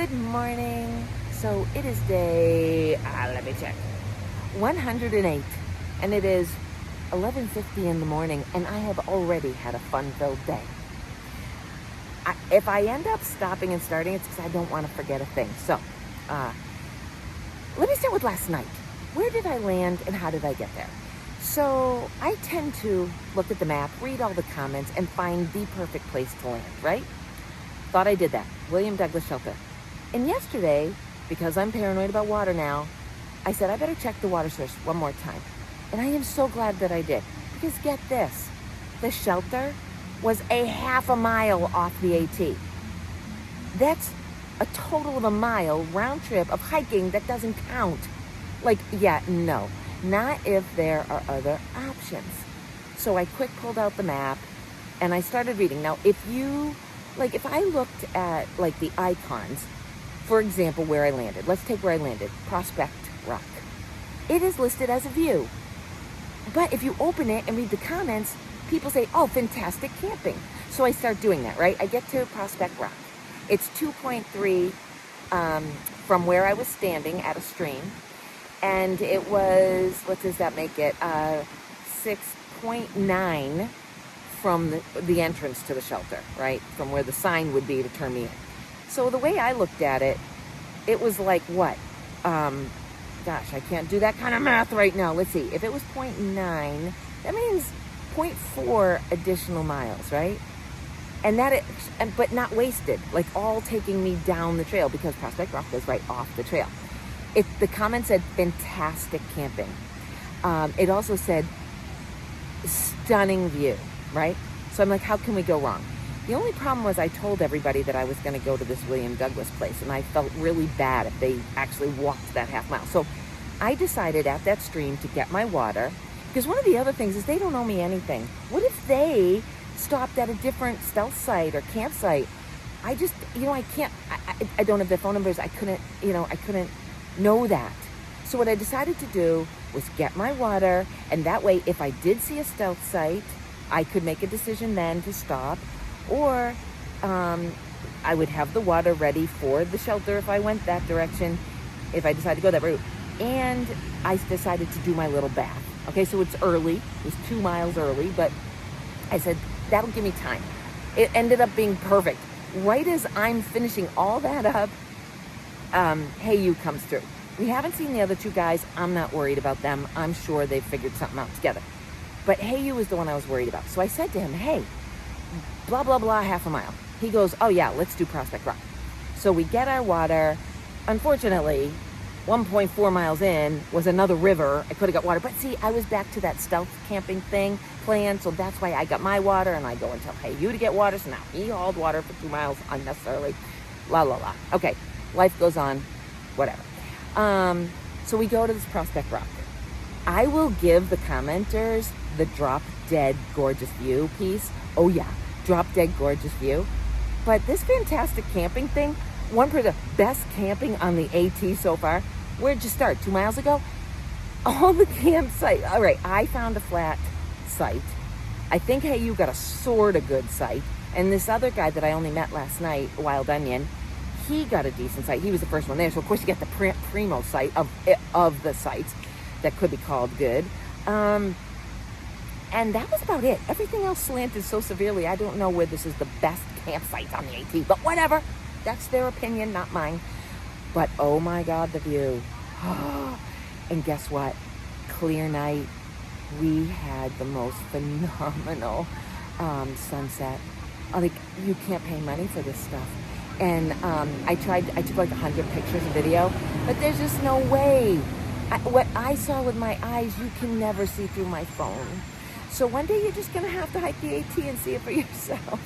Good morning. So it is day, let me check, 108, and it is 11:50 in the morning, and I have already had a fun-filled day. If I end up stopping and starting, it's because I don't want to forget a thing. So, let me start with last night. Where did I land and how did I get there? So I tend to look at the map, read all the comments, and find the perfect place to land, right? Thought I did that. William Douglas Shelter. And yesterday, because I'm paranoid about water now, I said I better check the water source one more time. And I am so glad that I did. Because get this, the shelter was a half a mile off the AT. That's a total of a mile round trip of hiking that doesn't count. No, not if there are other options. So I quick pulled out the map and I started reading. Now, if I looked at the icons, for example, where I landed, let's take where I landed, Prospect Rock. It is listed as a view. But if you open it and read the comments, people say, oh, fantastic camping. So I start doing that, right? I get to Prospect Rock. It's 2.3 from where I was standing at a stream. And it was, what does that make it? 6.9 from the entrance to the shelter, right? From where the sign would be to turn me in. So the way I looked at it, it was like what? Gosh, I can't do that kind of math right now. Let's see. If it was 0.9, that means 0.4 additional miles, right? And but not wasted, all taking me down the trail because Prospect Rock was right off the trail. The comment said fantastic camping. It also said stunning view, right? So I'm like, how can we go wrong? The only problem was I told everybody that I was going to go to this William Douglas place, and I felt really bad if they actually walked that half mile. So I decided at that stream to get my water, because one of the other things is they don't owe me anything. What if they stopped at a different stealth site or campsite? I just, I can't, I don't have their phone numbers. I couldn't know that. So what I decided to do was get my water, and that way if I did see a stealth site, I could make a decision then to stop, or I would have the water ready for the shelter if I went that direction, if I decided to go that route. And I decided to do my little bath. Okay, so it's early. It was 2 miles early, but I said, that'll give me time. It ended up being perfect. Right as I'm finishing all that up, Hey You comes through. We haven't seen the other two guys. I'm not worried about them. I'm sure they've figured something out together. But Hey You was the one I was worried about. So I said to him, hey, blah, blah, blah, half a mile. He goes, oh yeah, let's do Prospect Rock. So we get our water. Unfortunately, 1.4 miles in was another river. I could have got water. But see, I was back to that stealth camping thing plan. So that's why I got my water, and I go and tell Hey You to get water. So now he hauled water for 2 miles unnecessarily. La, la, la. Okay, life goes on. Whatever. So we go to this Prospect Rock. I will give the commenters the drop dead gorgeous view piece. Oh yeah, drop dead gorgeous view. But this fantastic camping thing, one for the best camping on the AT so far. Where'd you start? 2 miles ago? All the campsite. All right, I found a flat site. I think Hey You got a sort of good site. And this other guy that I only met last night, Wild Onion, he got a decent site. He was the first one there. So of course you get the primo site of the sites that could be called good. And that was about it. Everything else slanted so severely. I don't know where this is the best campsite on the AT, but whatever. That's their opinion, not mine. But oh my God, the view. And guess what? Clear night. We had the most phenomenal sunset. You can't pay money for this stuff. And I took 100 pictures and video, but there's just no way. What I saw with my eyes, you can never see through my phone. So one day you're just going to have to hike the AT and see it for yourself.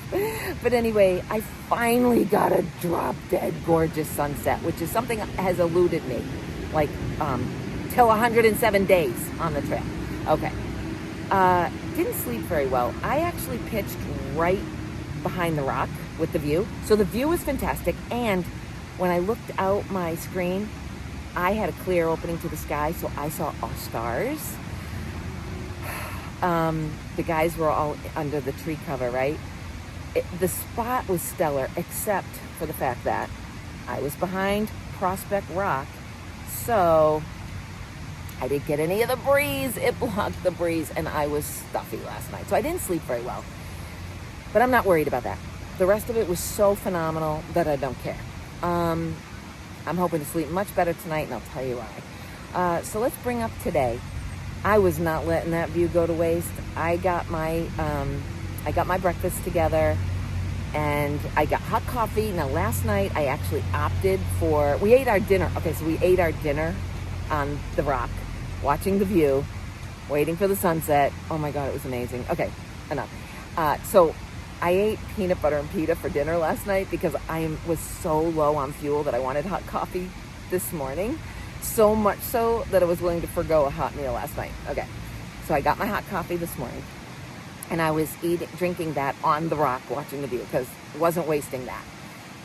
But anyway, I finally got a drop-dead gorgeous sunset, which is something that has eluded me, till 107 days on the trail. Okay. Didn't sleep very well. I actually pitched right behind the rock with the view. So the view was fantastic. And when I looked out my screen, I had a clear opening to the sky, so I saw all stars. The guys were all under the tree cover, right? The spot was stellar, except for the fact that I was behind Prospect Rock, so I didn't get any of the breeze. It blocked the breeze, and I was stuffy last night. So I didn't sleep very well. But I'm not worried about that. The rest of it was so phenomenal that I don't care. I'm hoping to sleep much better tonight, and I'll tell you why. So let's bring up today. I was not letting that view go to waste. I got my breakfast together, and I got hot coffee. Now, last night I actually opted for. We ate our dinner. Okay, so we ate our dinner on the rock, watching the view, waiting for the sunset. Oh my God, it was amazing. Okay, enough. So I ate peanut butter and pita for dinner last night because I was so low on fuel that I wanted hot coffee this morning. So much so that I was willing to forgo a hot meal last night. Okay, so I got my hot coffee this morning, and I was drinking that on the rock, watching the view, because I wasn't wasting that.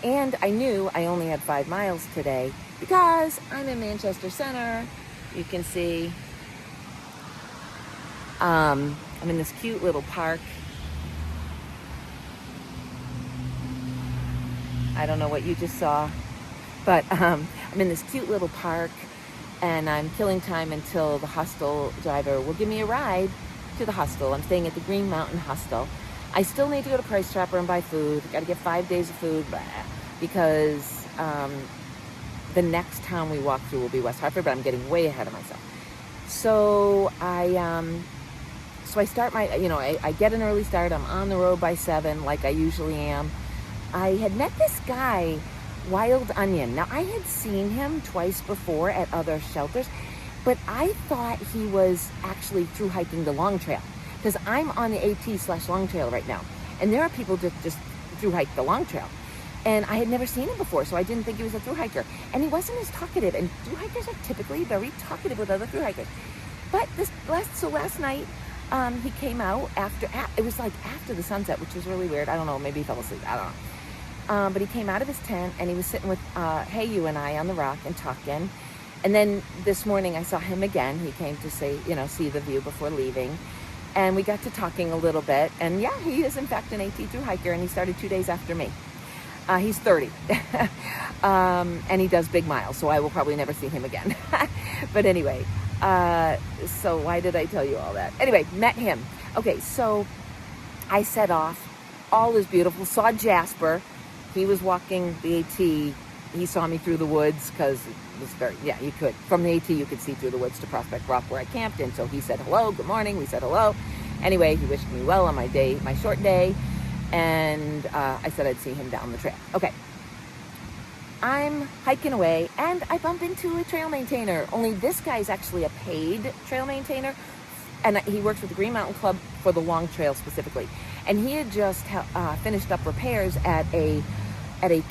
And I knew I only had 5 miles today because I'm in Manchester Center. You can see I'm in this cute little park. I don't know what you just saw, but I'm in this cute little park, and I'm killing time until the hostel driver will give me a ride to the hostel. I'm staying at the Green Mountain Hostel. I still need to go to Price Chopper and buy food. Got to get 5 days of food because the next town we walk through will be West Hartford, but I'm getting way ahead of myself. So I start my, I get an early start. I'm on the road by 7 like I usually am. I had met this guy, Wild Onion. Now, I had seen him twice before at other shelters, but I thought he was actually through hiking the Long Trail, because I'm on the AT/Long Trail right now, and there are people that just through hike the Long Trail, and I had never seen him before, so I didn't think he was a through hiker, and he wasn't as talkative, and through hikers are typically very talkative with other through hikers. But last night, he came out it was like after the sunset, which was really weird. I don't know, maybe he fell asleep, I don't know. But he came out of his tent, and he was sitting with you and I on the rock and talking. And then this morning I saw him again. He came to see the view before leaving. And we got to talking a little bit. And yeah, he is in fact an AT through hiker, and he started 2 days after me. He's 30. And he does big miles, so I will probably never see him again. But anyway, so why did I tell you all that? Anyway, met him. Okay, so I set off. All is beautiful. Saw Jasper. He was walking the AT. He saw me through the woods because it was you could. From the AT, you could see through the woods to Prospect Rock where I camped. And so he said hello, good morning. We said hello. Anyway, he wished me well on my short day. And I said I'd see him down the trail. Okay. I'm hiking away, and I bump into a trail maintainer. Only this guy's actually a paid trail maintainer, and he works with the Green Mountain Club for the Long Trail specifically. And he had just finished up repairs at a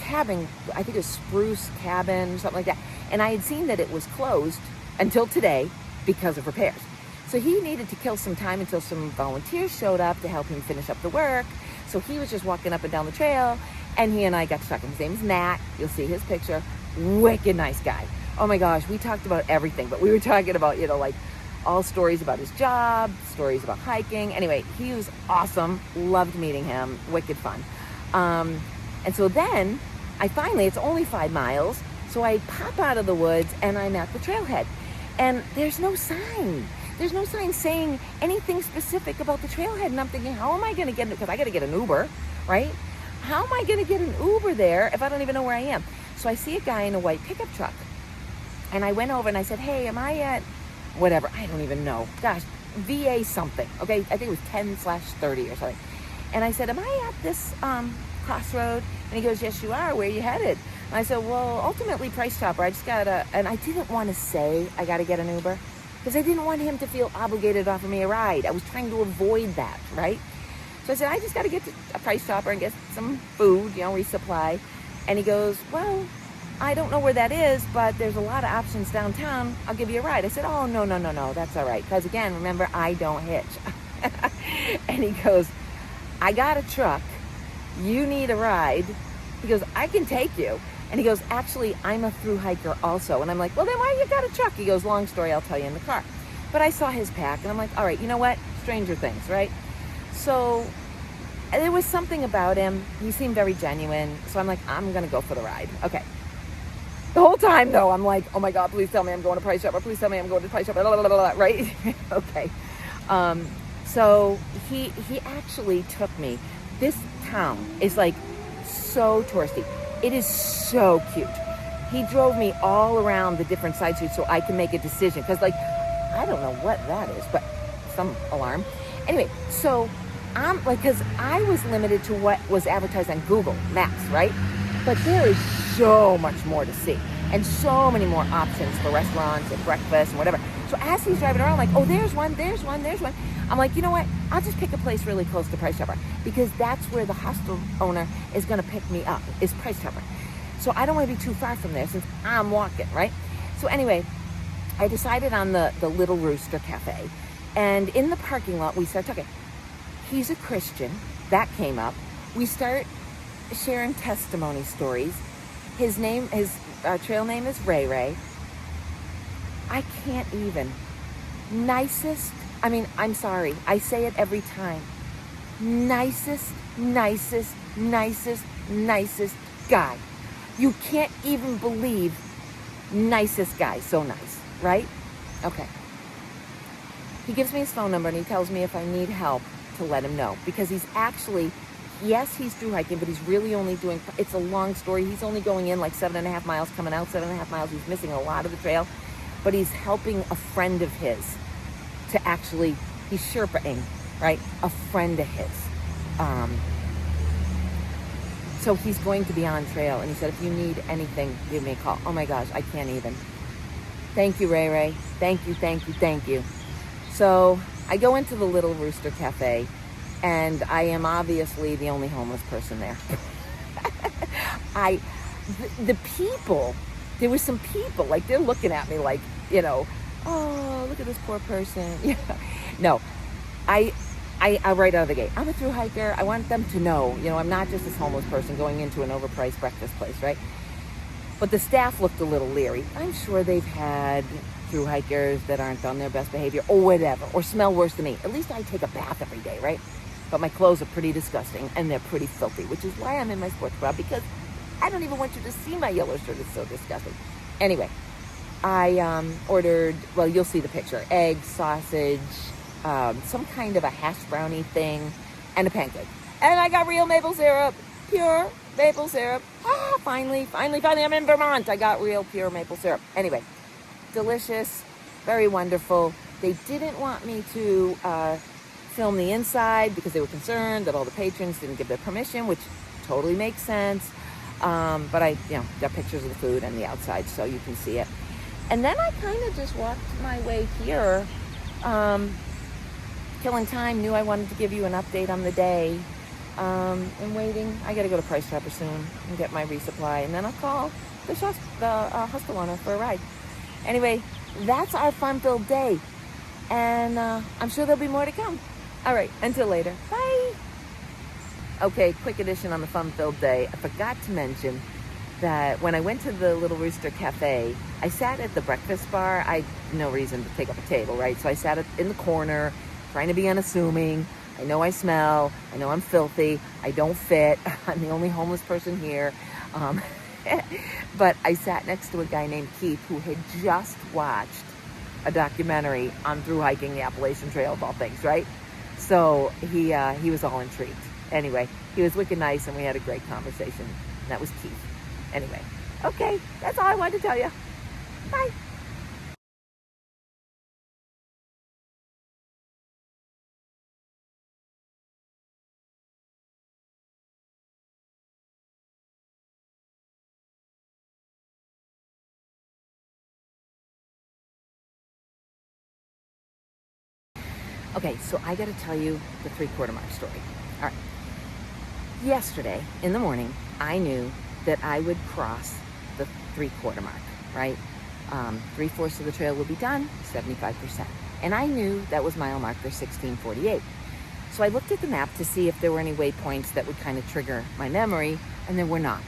cabin, I think it was Spruce Cabin, something like that. And I had seen that it was closed until today because of repairs. So he needed to kill some time until some volunteers showed up to help him finish up the work. So he was just walking up and down the trail, and he and I got to talking. His name is Matt. You'll see his picture. Wicked nice guy. Oh my gosh, we talked about everything, but we were talking about, like all stories about his job, stories about hiking. Anyway, he was awesome. Loved meeting him. Wicked fun. And so then it's only 5 miles. So I pop out of the woods, and I'm at the trailhead, and there's no sign. There's no sign saying anything specific about the trailhead. And I'm thinking, how am I going to get it? Because I got to get an Uber, right? How am I going to get an Uber there if I don't even know where I am? So I see a guy in a white pickup truck, and I went over and I said, hey, am I at whatever? I don't even know. Gosh, VA something. Okay, I think it was 10/30 or something. And I said, am I at this crossroad? And he goes, yes, you are. Where are you headed? And I said, well, ultimately Price Chopper. I just and I didn't want to say I got to get an Uber because I didn't want him to feel obligated to offer me a ride. I was trying to avoid that, right? So I said, I just got to get to a Price Chopper and get some food, resupply. And he goes, well, I don't know where that is, but there's a lot of options downtown. I'll give you a ride. I said, oh, no, that's all right. Because again, remember, I don't hitch. And he goes, I got a truck. You need a ride. He goes, I can take you. And he goes, actually, I'm a through hiker also. And I'm like, well, then why you got a truck? He goes, long story, I'll tell you in the car. But I saw his pack, and I'm like, all right, you know what? Stranger things, right? So there was something about him. He seemed very genuine. So I'm like, I'm going to go for the ride. Okay. The whole time, though, I'm like, oh my God, please tell me I'm going to Price Chopper. Please tell me I'm going to Price Chopper. Blah, blah, blah, blah, right? Okay. So he actually took me. This town is like so touristy. It is so cute. He drove me all around the different side streets so I can make a decision. Because, like, I don't know what that is, but some alarm. Anyway, so I'm like, because I was limited to what was advertised on Google Maps, right? But there is so much more to see and so many more options for restaurants and breakfast and whatever. So as he's driving around, I'm like, oh, there's one. I'm like, you know what? I'll just pick a place really close to Price Chopper because that's where the hostel owner is going to pick me up, is Price Chopper. So I don't want to be too far from there since I'm walking, right? So anyway, I decided on the Little Rooster Cafe. And in the parking lot, we start talking. He's a Christian. That came up. We start sharing testimony stories. His trail name is Ray Ray. I can't even. Nicest, I mean, I'm sorry. I say it every time. Nicest guy. You can't even believe nicest guy. So nice, right? Okay. He gives me his phone number and he tells me if I need help to let him know. Because he's actually, yes, he's through hiking, but he's really only doing, it's a long story. He's only going in like 7.5 miles, coming out 7.5 miles. He's missing a lot of the trail, but he's helping a friend of his to actually, he's Sherpaing, right? A friend of his. So he's going to be on trail. And he said, if you need anything, give me a call. Oh my gosh, I can't even. Thank you, Ray Ray. Thank you. So I go into the Little Rooster Cafe, and I am obviously the only homeless person there. The people, there were some people, like they're looking at me like, you know, oh, look at this poor person. Yeah. No, I right out of the gate, I'm a thru hiker. I want them to know, you know, I'm not just this homeless person going into an overpriced breakfast place, right? But the staff looked a little leery. I'm sure they've had thru hikers that aren't on their best behavior or whatever, or smell worse than me. At least I take a bath every day, right? But my clothes are pretty disgusting and they're pretty filthy, which is why I'm in my sports bra, because I don't even want you to see my yellow shirt. It's so disgusting. Anyway, I ordered, well, you'll see the picture, eggs, sausage, some kind of a hash brownie thing, and a pancake. And I got real maple syrup, pure maple syrup. Finally, I'm in Vermont. I got real pure maple syrup. Anyway, delicious, very wonderful. They didn't want me to film the inside because they were concerned that all the patrons didn't give their permission, which totally makes sense. But I, got pictures of the food and the outside so you can see it. And then I kind of just walked my way here, killing time, knew I wanted to give you an update on the day. And waiting. I got to go to Price Chopper soon and get my resupply, and then I'll call the hostel owner for a ride. Anyway, that's our fun-filled day, and I'm sure there'll be more to come. All right, until later. Bye. Okay, quick addition on the fun-filled day. I forgot to mention that when I went to the Little Rooster Cafe, I sat at the breakfast bar. I had no reason to take up a table, right? So I sat in the corner, trying to be unassuming. I know I smell. I know I'm filthy. I don't fit. I'm the only homeless person here. But I sat next to a guy named Keith who had just watched a documentary on through hiking the Appalachian Trail, of all things, right? So he was all intrigued. Anyway, he was wicked nice, and we had a great conversation. And that was Keith. Anyway, okay, that's all I wanted to tell you. Bye. Okay, so I got to tell you the 3/4 mark story. All right. Yesterday in the morning, I knew that I would cross the 3/4 mark, right? 3/4 of the trail would be done, 75%. And I knew that was mile marker 1648. So I looked at the map to see if there were any waypoints that would kind of trigger my memory, and there were not.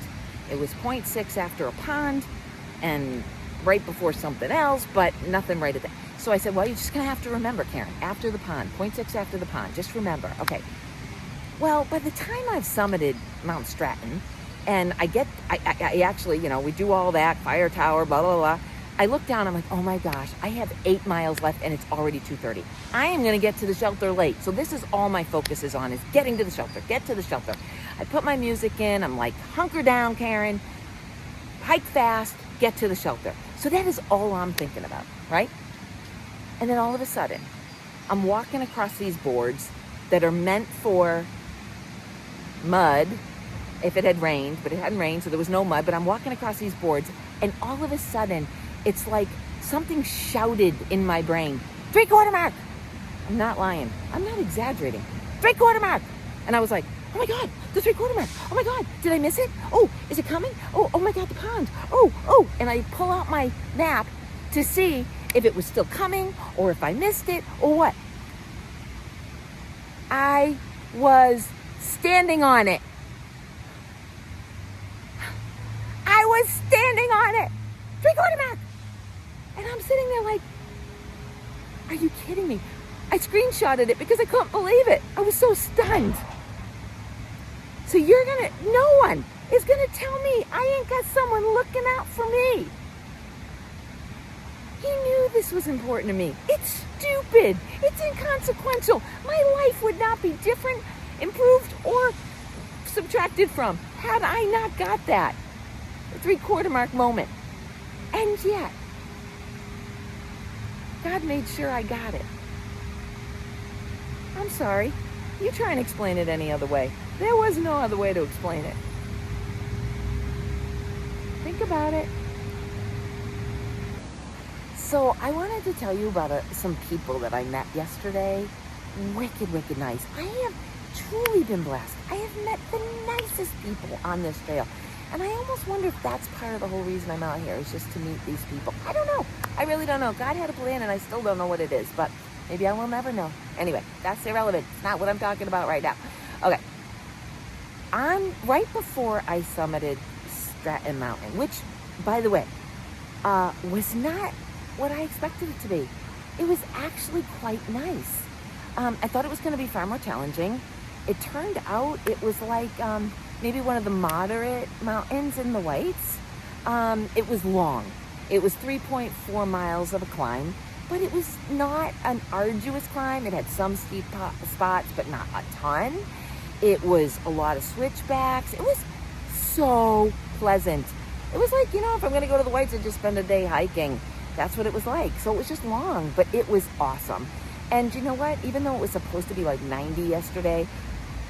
It was 0.6 after a pond and right before something else, but nothing right at that. So I said, well, you're just going to have to remember, Karen, after the pond, 0.6 after the pond, just remember. Okay. Well, by the time I've summited Mount Stratton And I actually, we do all that, fire tower, blah, blah, blah. I look down, I'm like, oh my gosh, I have 8 miles left and it's already 2:30. I am going to get to the shelter late. So this is all my focus is on, is getting to the shelter, get to the shelter. I put my music in, I'm like, hunker down, Karen, hike fast, get to the shelter. So that is all I'm thinking about, right? And then all of a sudden, I'm walking across these boards that are meant for mud, if it had rained, but it hadn't rained, so there was no mud, but I'm walking across these boards, and all of a sudden, it's like something shouted in my brain, 3/4 mark. I'm not lying. I'm not exaggerating. 3/4 mark. And I was like, oh my God, the 3/4 mark. Oh my God, did I miss it? Oh, is it coming? Oh my God, the pond. Oh. And I pull out my map to see if it was still coming or if I missed it or what. I was standing on it. I was standing on it. 3/4 mark. And I'm sitting there like, are you kidding me? I screenshotted it because I couldn't believe it. I was so stunned. So no one is gonna tell me I ain't got someone looking out for me. He knew this was important to me. It's stupid. It's inconsequential. My life would not be different, improved, or subtracted from had I not got that 3/4 mark moment. And yet, God made sure I got it. I'm sorry. You try and explain it any other way. There was no other way to explain it. Think about it. So I wanted to tell you about some people that I met yesterday. Wicked nice. I have truly been blessed. I have met the nicest people on this trail. And I almost wonder if that's part of the whole reason I'm out here, is just to meet these people. I don't know. I really don't know. God had a plan and I still don't know what it is, but maybe I will never know. Anyway, that's irrelevant. It's not what I'm talking about right now. Okay. Right before I summited Stratton Mountain, which, by the way, was not what I expected it to be. It was actually quite nice. I thought it was going to be far more challenging. It turned out it was like maybe one of the moderate mountains in the Whites. It was long. It was 3.4 miles of a climb, but it was not an arduous climb. It had some steep spots, but not a ton. It was a lot of switchbacks. It was so pleasant. It was like, if I'm going to go to the Whites and just spend a day hiking, that's what it was like. So it was just long, but it was awesome. And you know what? Even though it was supposed to be like 90 yesterday,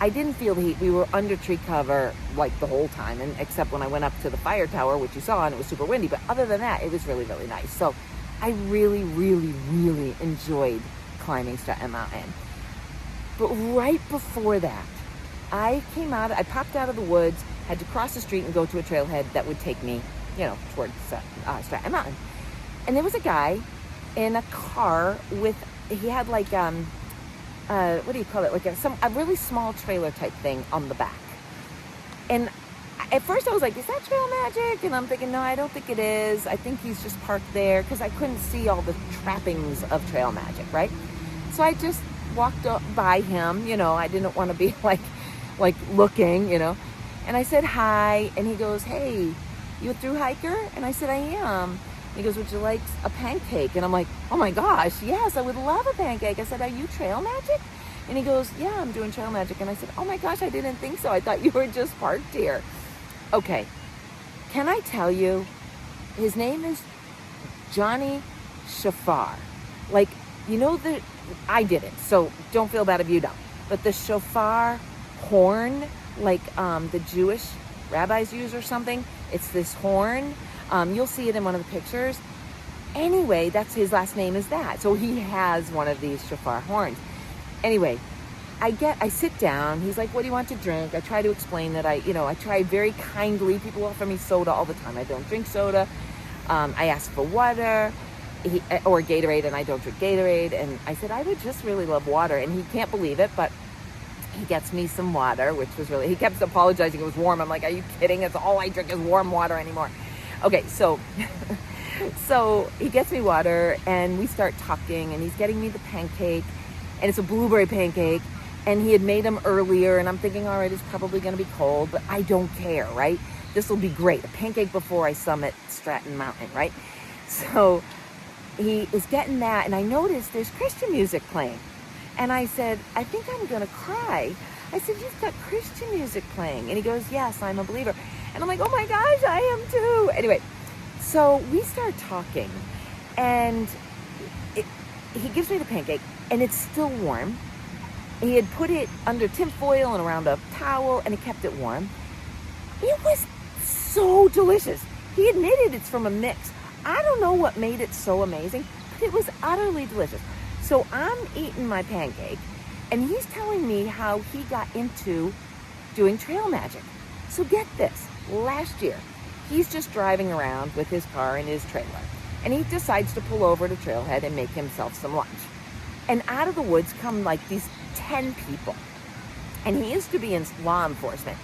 I didn't feel the heat. We were under tree cover like the whole time, and except when I went up to the fire tower, which you saw, and it was super windy. But other than that, it was really, really nice. So I really, really, really enjoyed climbing Stratton Mountain. But right before that, I popped out of the woods, had to cross the street and go to a trailhead that would take me, towards Stratton Mountain. And there was a guy in a car he had like, what do you call it? Like a really small trailer type thing on the back. And at first I was like, is that Trail Magic? And I'm thinking, no, I don't think it is. I think he's just parked there, because I couldn't see all the trappings of Trail Magic, right? So I just walked up by him, I didn't want to be like looking, And I said hi, and he goes, hey, you a thru hiker? And I said, I am. He goes, would you like a pancake? And I'm like, oh my gosh, yes, I would love a pancake. I said, are you Trail Magic? And he goes, yeah, I'm doing Trail Magic. And I said, oh my gosh, I didn't think so. I thought you were just parked here. Okay, can I tell you, his name is Johnny Shofar. Like, I didn't, so don't feel bad if you don't. But the shofar horn, like the Jewish rabbis use or something, it's this horn. You'll see it in one of the pictures. Anyway, that's his last name is that. So he has one of these shofar horns. Anyway, I sit down. He's like, what do you want to drink? I try to explain that I try very kindly. People offer me soda all the time. I don't drink soda. I ask for water or Gatorade, and I don't drink Gatorade. And I said, I would just really love water. And he can't believe it, but he gets me some water, which was he kept apologizing. It was warm. I'm like, are you kidding? It's all I drink is warm water anymore. Okay, so he gets me water, and we start talking, and he's getting me the pancake, and it's a blueberry pancake, And he had made them earlier, and I'm thinking, all right, it's probably going to be cold, but I don't care, right? This will be great. A pancake before I summit Stratton Mountain, right? So he is getting that, and I noticed there's Christian music playing. And I said, I think I'm going to cry. I said, you've got Christian music playing. And he goes, yes, I'm a believer. And I'm like, oh my gosh, I am too. Anyway, so we start talking, and he gives me the pancake, and it's still warm. He had put it under tinfoil and around a towel, and he kept it warm. It was so delicious. He admitted it's from a mix. I don't know what made it so amazing, but it was utterly delicious. So I'm eating my pancake, and he's telling me how he got into doing trail magic. So get this, last year, he's just driving around with his car and his trailer, and he decides to pull over to Trailhead and make himself some lunch. And out of the woods come like these 10 people. And he used to be in law enforcement.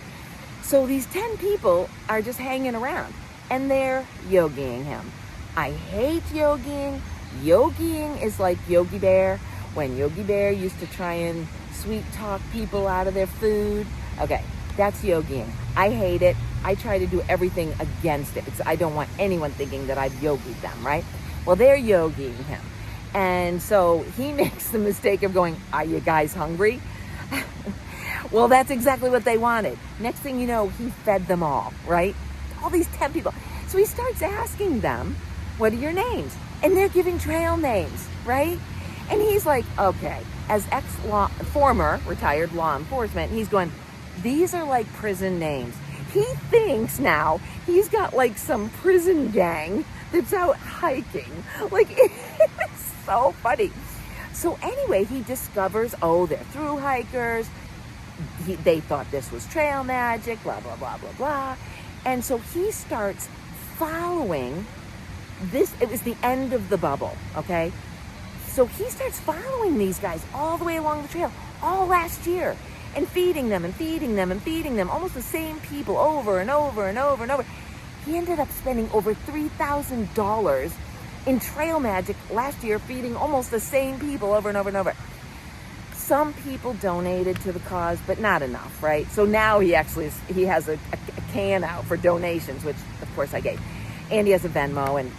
So these 10 people are just hanging around, and they're yogiing him. I hate yogiing. Yogiing is like Yogi Bear, when Yogi Bear used to try and sweet talk people out of their food. Okay, that's yogiing. I hate it. I try to do everything against it because I don't want anyone thinking that I've yogied them, right? Well, they're yogiing him. And so he makes the mistake of going, are you guys hungry? Well, that's exactly what they wanted. Next thing you know, he fed them all, right? All these 10 people. So he starts asking them, what are your names? And they're giving trail names, right? And he's like, okay, as former retired law enforcement, he's going, these are like prison names. He thinks now he's got like some prison gang that's out hiking. Like, it's so funny. So anyway, he discovers, oh, they're through hikers. They thought this was trail magic, blah, blah, blah, blah, blah. And so he starts following this. It was the end of the bubble, okay? So he starts following these guys all the way along the trail, all last year, and feeding them and feeding them and feeding them, almost the same people over and over and over and over. He ended up spending over $3,000 in trail magic last year, feeding almost the same people over and over and over. Some people donated to the cause, but not enough, right? So now he has a can out for donations, which of course I gave. And he has a Venmo. And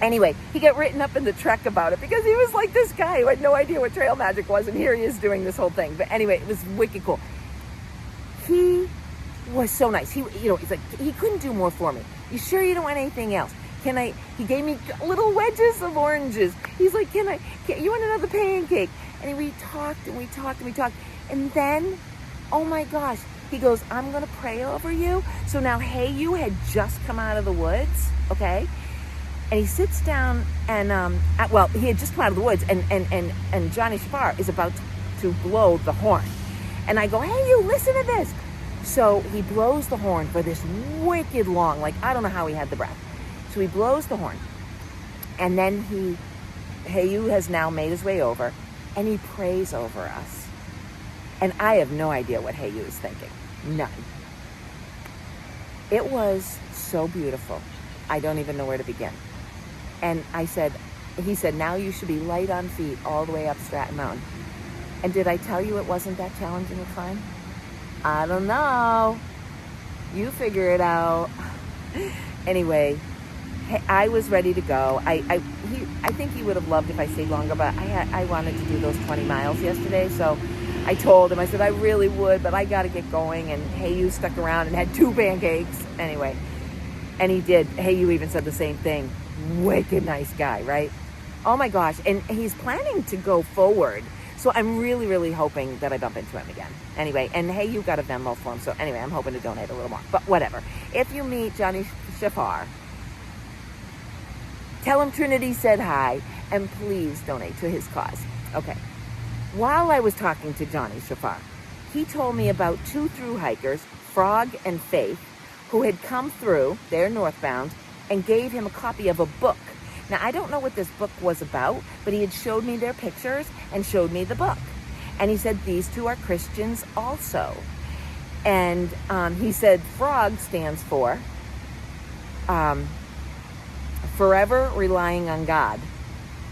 anyway, he got written up in the Trek about it because he was like this guy who had no idea what trail magic was, and here he is doing this whole thing. But anyway, it was wicked cool. He was so nice. He's like, he couldn't do more for me. You sure you don't want anything else? He gave me little wedges of oranges. He's like, you want another pancake? And we talked and we talked and we talked. And then, oh my gosh, he goes, I'm going to pray over you. So now, hey, you had just come out of the woods, okay? And he sits down and, he had just come out of the woods, and Johnny Shafar is about to blow the horn. And I go, hey, you, listen to this. So he blows the horn for this wicked long, like, I don't know how he had the breath. So he blows the horn. And then Heyu has now made his way over, and he prays over us. And I have no idea what Heyu is thinking. None. It was so beautiful. I don't even know where to begin. And he said, now you should be light on feet all the way up Stratton Mountain. And did I tell you it wasn't that challenging a climb? I don't know. You figure it out. Anyway, I was ready to go. I think he would have loved if I stayed longer, but I wanted to do those 20 miles yesterday, so I told him, I said, I really would, but I got to get going. And Heyu stuck around and had 2 pancakes. Anyway, and he did. Heyu even said the same thing. Wicked nice guy, right? Oh my gosh. And he's planning to go forward. So I'm really, really hoping that I bump into him again. Anyway, and Heyu got a Venmo for him. So anyway, I'm hoping to donate a little more. But whatever. If you meet Johnny Shafar, tell him Trinity said hi, and please donate to his cause. Okay. While I was talking to Johnny Shafar, he told me about 2 through hikers, Frog and Faith, who had come through, they're northbound, and gave him a copy of a book. Now, I don't know what this book was about, but he had showed me their pictures and showed me the book. And he said, these 2 are Christians also. And he said, Frog stands for forever relying on God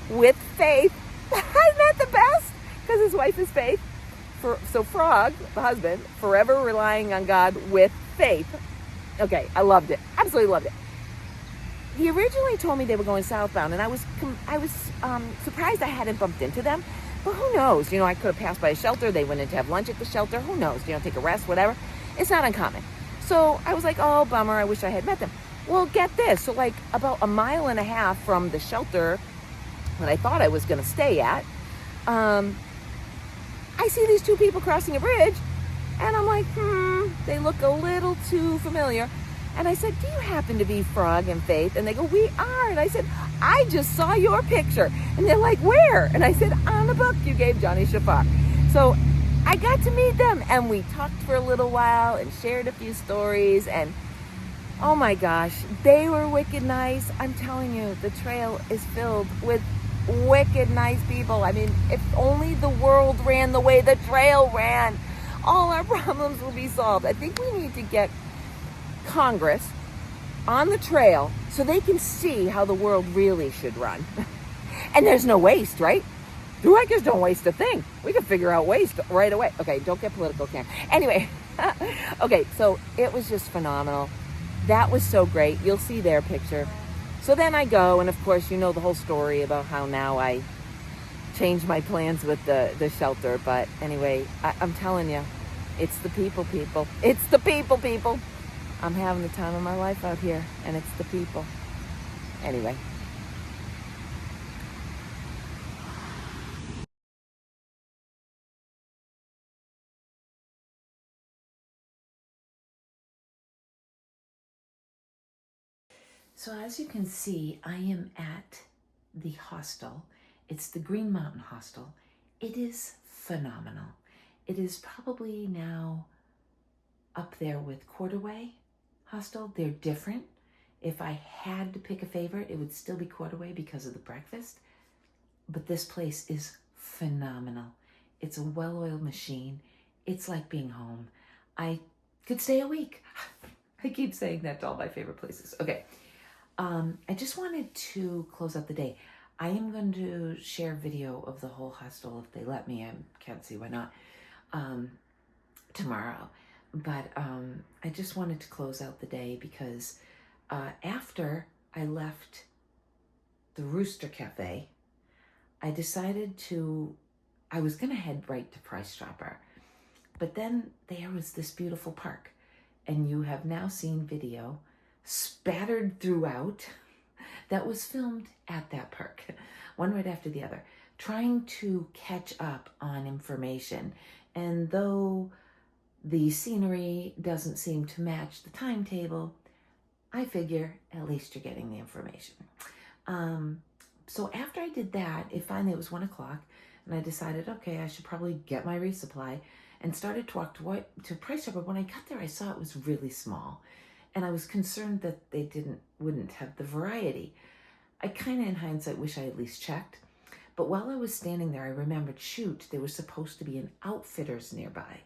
with faith. Isn't that the best? Because his wife is Faith. So Frog, the husband, forever relying on God with faith. Okay, I loved it. Absolutely loved it. He originally told me they were going southbound, and I was surprised I hadn't bumped into them. But who knows? I could have passed by a shelter. They went in to have lunch at the shelter. Who knows? Take a rest, whatever. It's not uncommon. So I was like, oh, bummer. I wish I had met them. Well, get this. So like about a mile and a half from the shelter that I thought I was going to stay at, I see these two people crossing a bridge, and I'm like, they look a little too familiar. And I said, do you happen to be Frog and Faith? And they go, we are. And I said, I just saw your picture. And they're like, where? And I said, on the book you gave Johnny Shafar. So I got to meet them, and we talked for a little while and shared a few stories. And oh my gosh, they were wicked nice. I'm telling you, the trail is filled with wicked nice people. I mean, if only the world ran the way the trail ran, all our problems will be solved. I think we need to get Congress on the trail so they can see how the world really should run. And there's no waste, right? Thru hikers don't waste a thing. We can figure out waste right away. Okay, don't get political, Karen. Anyway, okay, so it was just phenomenal. That was so great. You'll see their picture. So then I go, and of course, you know the whole story about how now I changed my plans with the shelter. But anyway, I'm telling you, it's the people. It's the people. I'm having the time of my life out here, and it's the people. Anyway. So as you can see, I am at the hostel. It's the Green Mountain Hostel. It is phenomenal. It is probably now up there with Quarterway Hostel. They're different. If I had to pick a favorite, it would still be Quarterway because of the breakfast. But this place is phenomenal. It's a well-oiled machine. It's like being home. I could stay a week. I keep saying that to all my favorite places. Okay. I just wanted to close out the day. I am going to share video of the whole hostel if they let me. I can't see why not. Tomorrow. But I just wanted to close out the day because after I left the Rooster Cafe, I decided I was going to head right to Price Chopper. But then there was this beautiful park, and you have now seen video spattered throughout that was filmed at that park, one right after the other, trying to catch up on information. And though the scenery doesn't seem to match the timetable, I figure at least you're getting the information. So after I did that, it was 1 o'clock, and I decided, okay, I should probably get my resupply, and started to walk to Price Chopper. When I got there, I saw it was really small, and I was concerned that they wouldn't have the variety. I kind of, in hindsight, wish I at least checked. But while I was standing there, I remembered, shoot, there was supposed to be an Outfitters nearby.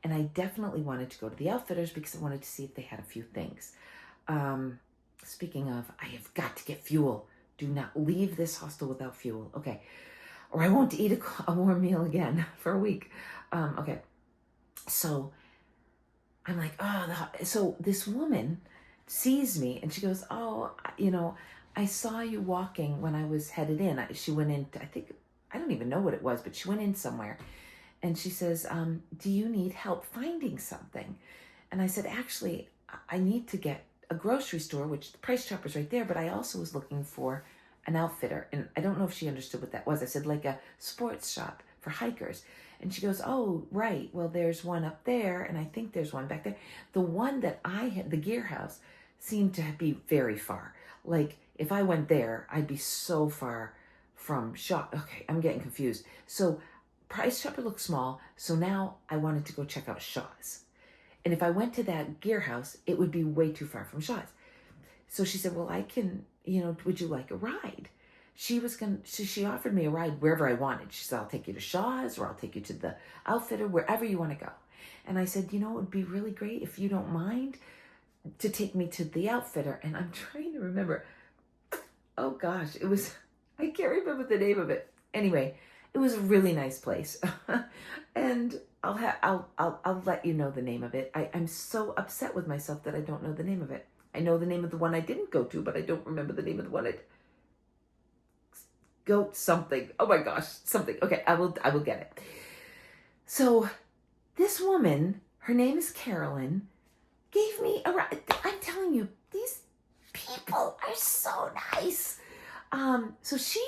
And I definitely wanted to go to the Outfitters because I wanted to see if they had a few things. Speaking of, I have got to get fuel. Do not leave this hostel without fuel. Okay. Or I won't eat a warm meal again for a week. Okay. So I'm like, so this woman sees me and she goes, I saw you walking when I was headed in. She went in, I don't even know what it was, but she went in somewhere. And she says, do you need help finding something? And I said, actually, I need to get a grocery store, which the Price Chopper's right there, but I also was looking for an outfitter. And I don't know if she understood what that was. I said, like a sports shop for hikers. And she goes, oh, right. Well, there's one up there, and I think there's one back there. The one that I had, the gear house, seemed to be very far. Like, if I went there, I'd be so far from Shaw. Okay, I'm getting confused. So Price Chopper looked small, so now I wanted to go check out Shaw's. And if I went to that gear house, it would be way too far from Shaw's. So she said, well, I can, would you like a ride? She offered me a ride wherever I wanted. She said, I'll take you to Shaw's, or I'll take you to the Outfitter, wherever you want to go. And I said, it would be really great if you don't mind to take me to the Outfitter. And I'm trying to remember. Oh gosh, I can't remember the name of it. Anyway, it was a really nice place. And I'll let you know the name of it. I'm so upset with myself that I don't know the name of it. I know the name of the one I didn't go to, but I don't remember the name of the one I goat something. Oh my gosh, something. Okay, I will get it. So this woman, her name is Carolyn, gave me a ride. I'm telling you, these people are so nice. So she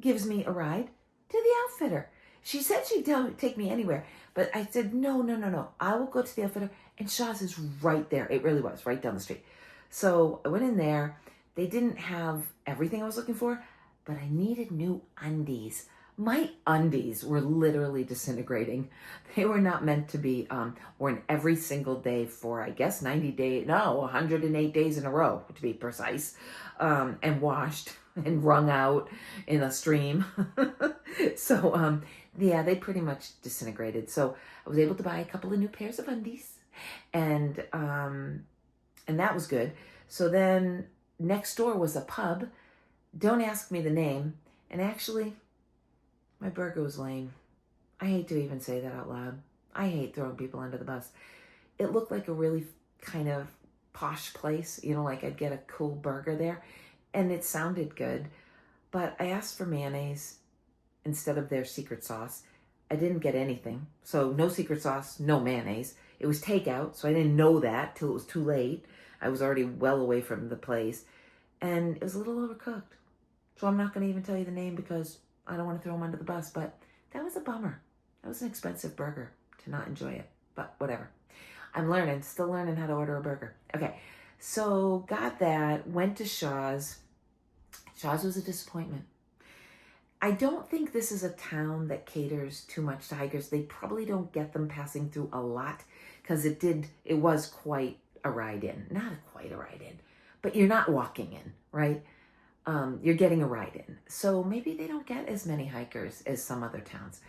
gives me a ride to the outfitter. She said she'd take me anywhere, but I said, no. I will go to the outfitter, and Shaw's is right there. It really was, right down the street. So I went in there. They didn't have everything I was looking for, but I needed new undies. My undies were literally disintegrating. They were not meant to be worn every single day for, I guess, 108 days in a row, to be precise, and washed and wrung out in a stream. So, yeah, they pretty much disintegrated. So I was able to buy a couple of new pairs of undies, and that was good. So then next door was a pub. Don't ask me the name. And actually, my burger was lame. I hate to even say that out loud. I hate throwing people under the bus. It looked like a really kind of posh place, like I'd get a cool burger there, and it sounded good. But I asked for mayonnaise instead of their secret sauce. I didn't get anything. So no secret sauce, no mayonnaise. It was takeout, so I didn't know that till it was too late. I was already well away from the place, and it was a little overcooked. So I'm not going to even tell you the name because I don't want to throw them under the bus, but that was a bummer. That was an expensive burger to not enjoy it, but whatever. I'm still learning how to order a burger. Okay, so got that, went to Shaw's. Shaw's was a disappointment. I don't think this is a town that caters too much to hikers. They probably don't get them passing through a lot because it was quite a ride in. Not quite a ride in, but you're not walking in, right? You're getting a ride in. So maybe they don't get as many hikers as some other towns,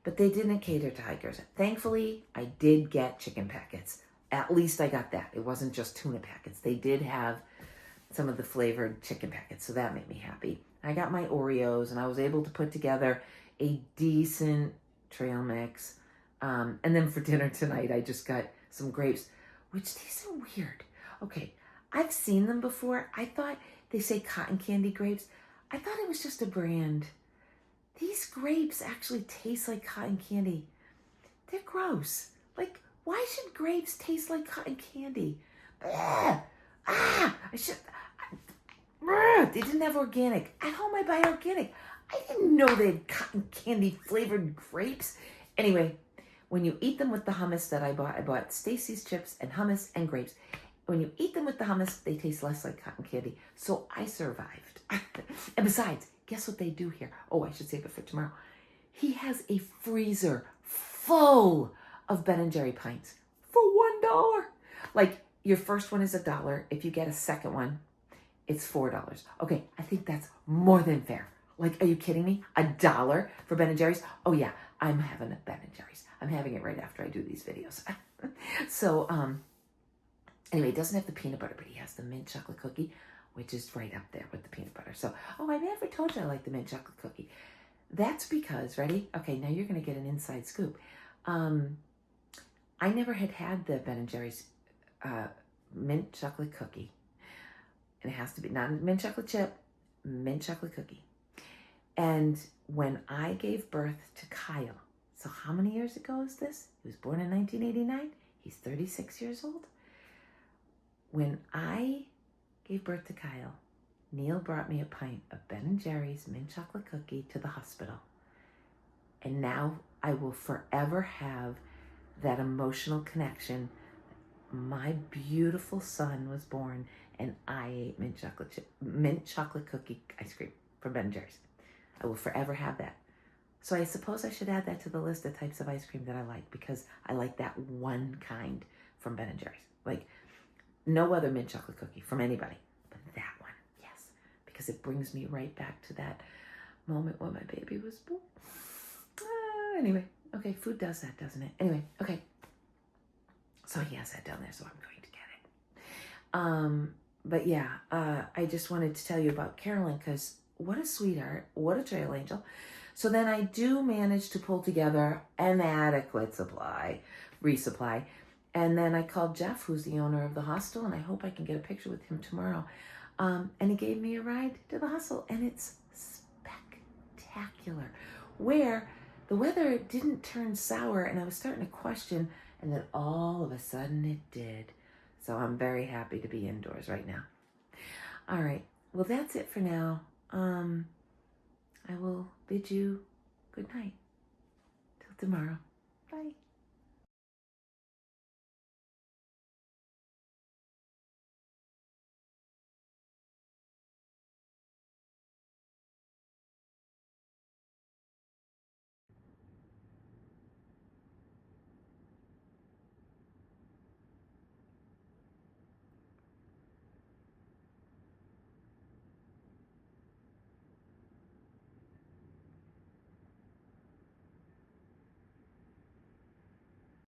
but they didn't cater to hikers. Thankfully, I did get chicken packets. At least I got that. It wasn't just tuna packets. They did have some of the flavored chicken packets, so that made me happy. I got my Oreos, and I was able to put together a decent trail mix. And then for dinner tonight, I just got some grapes, which these are weird. Okay, I've seen them before. I thought they say cotton candy grapes. I thought it was just a brand. These grapes actually taste like cotton candy. They're gross. Like, why should grapes taste like cotton candy? They didn't have organic. At home I buy organic. I didn't know they had cotton candy flavored grapes. Anyway, when you eat them with the hummus that I bought Stacy's chips and hummus and grapes. When you eat them with the hummus, they taste less like cotton candy. So I survived. And besides, guess what they do here? Oh, I should save it for tomorrow. He has a freezer full of Ben & Jerry pints for $1. Like, your first one is $1. If you get a second one, it's $4. Okay, I think that's more than fair. Like, are you kidding me? $1 for Ben & Jerry's? Oh yeah, I'm having a Ben & Jerry's. I'm having it right after I do these videos. So, anyway, it doesn't have the peanut butter, but he has the mint chocolate cookie, which is right up there with the peanut butter. So, I never told you I like the mint chocolate cookie. That's because, ready? Okay, now you're going to get an inside scoop. I never had the Ben & Jerry's mint chocolate cookie. And it has to be not mint chocolate chip, mint chocolate cookie. And when I gave birth to Kyle, so how many years ago is this? He was born in 1989. He's 36 years old. When I gave birth to Kyle, Neil brought me a pint of Ben & Jerry's mint chocolate cookie to the hospital. And now I will forever have that emotional connection. My beautiful son was born, and I ate mint chocolate cookie ice cream from Ben & Jerry's. I will forever have that. So I suppose I should add that to the list of types of ice cream that I like, because I like that one kind from Ben & Jerry's. Like, no other mint chocolate cookie from anybody, but that one, yes, because it brings me right back to that moment when my baby was born. Anyway, okay, food does that, doesn't it? Anyway, okay. So he has that down there, so I'm going to get it. But yeah, I just wanted to tell you about Carolyn, because what a sweetheart, what a trail angel. So then I do manage to pull together an adequate resupply. And then I called Jeff, who's the owner of the hostel, and I hope I can get a picture with him tomorrow. And he gave me a ride to the hostel, and it's spectacular. Where the weather didn't turn sour, and I was starting to question, and then all of a sudden it did. So I'm very happy to be indoors right now. All right, well, that's it for now. I will bid you good night. Till tomorrow. Bye.